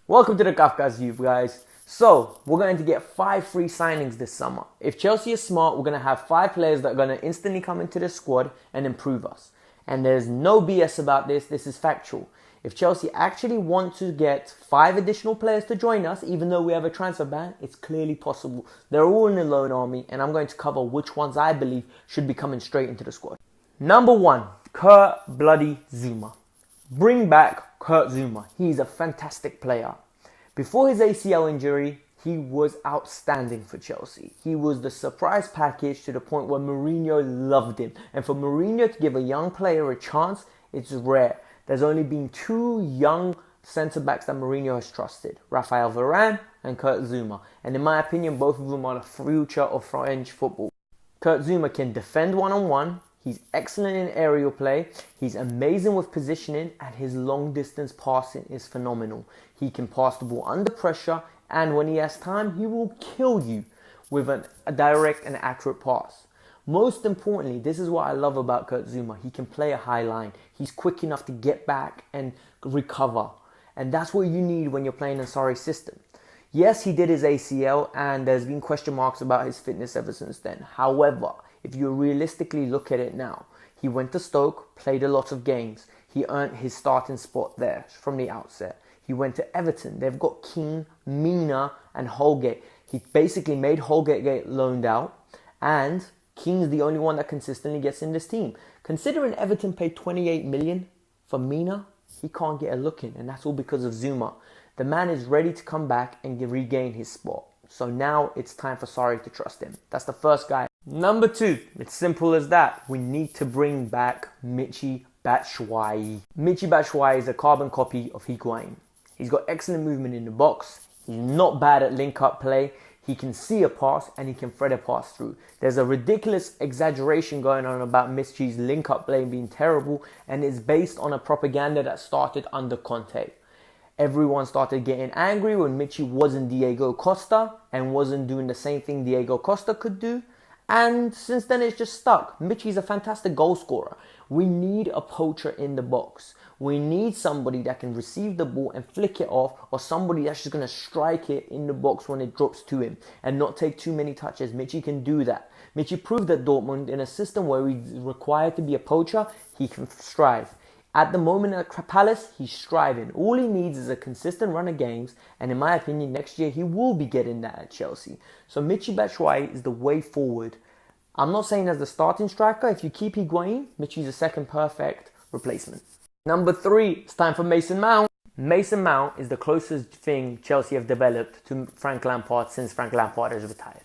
Welcome to the Kafka's Youth, guys. So, we're going to get 5 free signings this summer. If Chelsea is smart, we're going to have 5 players that are going to instantly come into the squad and improve us. And there's no BS about this. This is factual. If Chelsea actually want to get 5 additional players to join us, even though we have a transfer ban, it's clearly possible. They're all in the loan army, and I'm going to cover which ones I believe should be coming straight into the squad. Number 1, Kurt Bloody Zouma. Bring back Kurt Zouma. He's a fantastic player. Before his ACL injury, he was outstanding for Chelsea. He was the surprise package to the point where Mourinho loved him. And for Mourinho to give a young player a chance, it's rare. There's only been 2 young centre-backs that Mourinho has trusted. Raphael Varane and Kurt Zouma. And in my opinion, both of them are the future of French football. Kurt Zouma can defend one-on-one. He's excellent in aerial play, he's amazing with positioning, and his long distance passing is phenomenal. He can pass the ball under pressure, and when he has time, he will kill you with a direct and accurate pass. Most importantly, this is what I love about Kurt Zouma. He can play a high line. He's quick enough to get back and recover. And that's what you need when you're playing in Sarri's system. Yes, he did his ACL, and there's been question marks about his fitness ever since then. However, if you realistically look at it now, he went to Stoke, played a lot of games. He earned his starting spot there from the outset. He went to Everton. They've got Keane, Mina, and Holgate. He basically made Holgate get loaned out, and Keane's the only one that consistently gets in this team. Considering Everton paid 28 million for Mina, he can't get a look in, and that's all because of Zouma. The man is ready to come back and regain his spot. So now it's time for Sarri to trust him. That's the first guy. Number 2, it's simple as that. We need to bring back Michy Batshuayi. Michy Batshuayi is a carbon copy of Higuain. He's got excellent movement in the box. He's not bad at link-up play. He can see a pass and he can thread a pass through. There's a ridiculous exaggeration going on about Michy's link-up play being terrible, and it's based on a propaganda that started under Conte. Everyone started getting angry when Michy wasn't Diego Costa and wasn't doing the same thing Diego Costa could do. And since then it's just stuck. Michy's a fantastic goal scorer. We need a poacher in the box. We need somebody that can receive the ball and flick it off, or somebody that's just going to strike it in the box when it drops to him and not take too many touches. Michy can do that. Michy proved at Dortmund in a system where he's required to be a poacher, he can strive. At the moment at Palace, he's striving. All he needs is a consistent run of games, and in my opinion, next year he will be getting that at Chelsea. So Michy Batshuayi is the way forward. I'm not saying as the starting striker. If you keep Higuain, Michy's a second perfect replacement. Number 3, it's time for Mason Mount. Mason Mount is the closest thing Chelsea have developed to Frank Lampard since Frank Lampard has retired.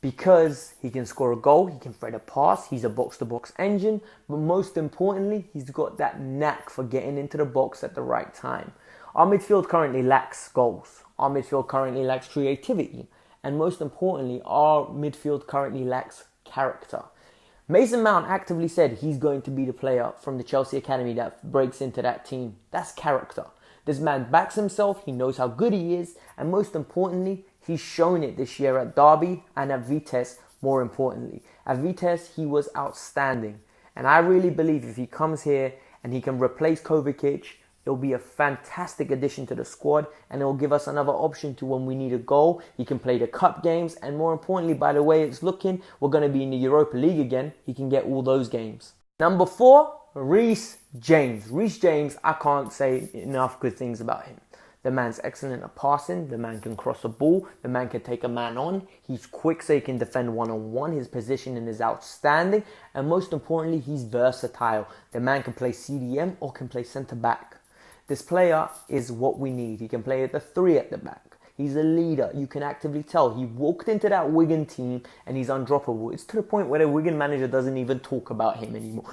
Because he can score a goal, he can thread a pass, he's a box-to-box engine, but most importantly, he's got that knack for getting into the box at the right time. Our midfield currently lacks goals. Our midfield currently lacks creativity. And most importantly, our midfield currently lacks character. Mason Mount actively said he's going to be the player from the Chelsea Academy that breaks into that team. That's character. This man backs himself, he knows how good he is, and most importantly, he's shown it this year at Derby and at Vitesse, more importantly. At Vitesse, he was outstanding. And I really believe if he comes here and he can replace Kovacic, it'll be a fantastic addition to the squad, and it'll give us another option to when we need a goal. He can play the cup games, and more importantly, by the way it's looking, we're going to be in the Europa League again. He can get all those games. Number 4, Reece James. Reece James, I can't say enough good things about him. The man's excellent at passing, the man can cross a ball, the man can take a man on, he's quick so he can defend one-on-one, his positioning is outstanding, and most importantly, he's versatile. The man can play CDM or can play centre-back. This player is what we need. He can play at the 3 at the back. He's a leader. You can actively tell. He walked into that Wigan team and he's undroppable. It's to the point where the Wigan manager doesn't even talk about him anymore.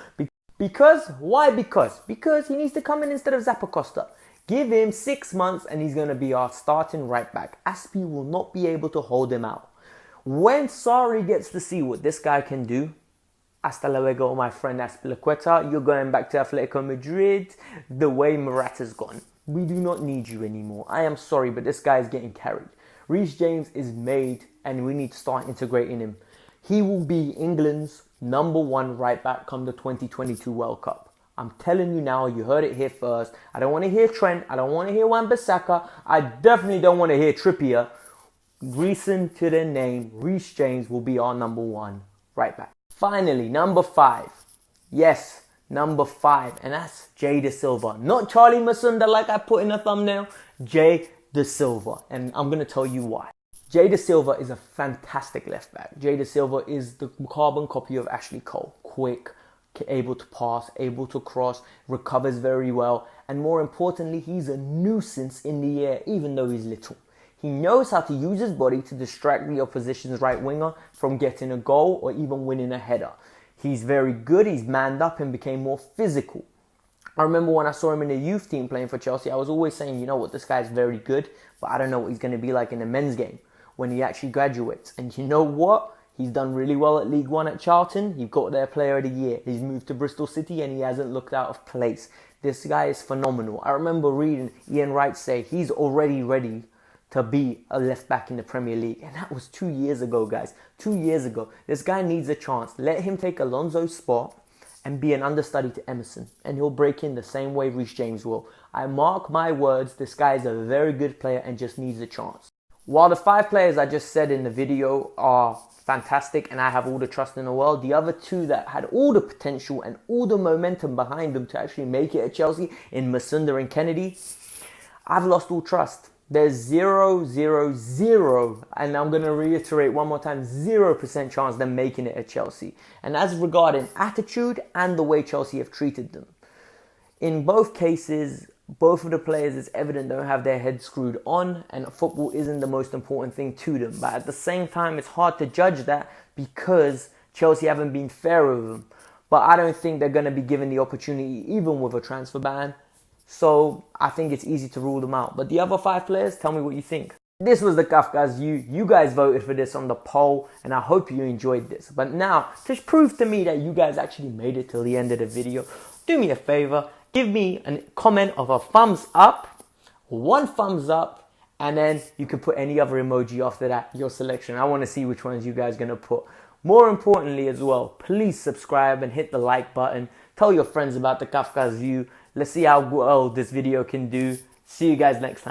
Because? Why because? Because he needs to come in instead of Zappacosta. Give him 6 months and he's going to be our starting right back. Aspi will not be able to hold him out. When Sarri gets to see what this guy can do, hasta luego, my friend Azpilicueta, you're going back to Atletico Madrid the way Morata's gone. We do not need you anymore. I am sorry, but this guy is getting carried. Reece James is made and we need to start integrating him. He will be England's number 1 right back come the 2022 World Cup. I'm telling you now, you heard it here first. I don't want to hear Trent. I don't want to hear Wan-Bissaka. I definitely don't want to hear Trippier. Listen to the name. Reece James will be our number 1 right back. Finally, number 5. Yes, number 5. And that's Jay Dasilva. Not Charlie Masunda like I put in the thumbnail. Jay Dasilva. And I'm going to tell you why. Jay Dasilva is a fantastic left back. Jay Dasilva is the carbon copy of Ashley Cole. Quick, able to pass, able to cross, recovers very well. And more importantly, he's a nuisance in the air, even though he's little. He knows how to use his body to distract the opposition's right winger from getting a goal or even winning a header. He's very good. He's manned up and became more physical. I remember when I saw him in the youth team playing for Chelsea, I was always saying, you know what, this guy's very good, but I don't know what he's going to be like in the men's game when he actually graduates. And you know what? He's done really well at League One at Charlton. He got their player of the year. He's moved to Bristol City and he hasn't looked out of place. This guy is phenomenal. I remember reading Ian Wright say he's already ready to be a left back in the Premier League. And that was 2 years ago, guys. 2 years ago. This guy needs a chance. Let him take Alonso's spot and be an understudy to Emerson. And he'll break in the same way Reece James will. I mark my words, this guy is a very good player and just needs a chance. While the 5 players I just said in the video are fantastic and I have all the trust in the world, the other 2 that had all the potential and all the momentum behind them to actually make it at Chelsea in Masunda and Kennedy, I've lost all trust. There's 0, 0, 0, and I'm going to reiterate one more time, 0% chance them making it at Chelsea. And as regarding attitude and the way Chelsea have treated them. In both cases, both of the players, it's evident, don't have their heads screwed on, and football isn't the most important thing to them. But at the same time, it's hard to judge that because Chelsea haven't been fair with them. But I don't think they're going to be given the opportunity, even with a transfer ban. So I think it's easy to rule them out. But the other 5 players, tell me what you think. This was the Kafka's View. You guys voted for this on the poll, and I hope you enjoyed this. But now, to prove to me that you guys actually made it till the end of the video, do me a favor. Give me a comment of a thumbs up, 1 thumbs up, and then you can put any other emoji after that, your selection. I want to see which ones you guys are going to put. More importantly as well, please subscribe and hit the like button. Tell your friends about the Kafka's View. Let's see how well this video can do. See you guys next time.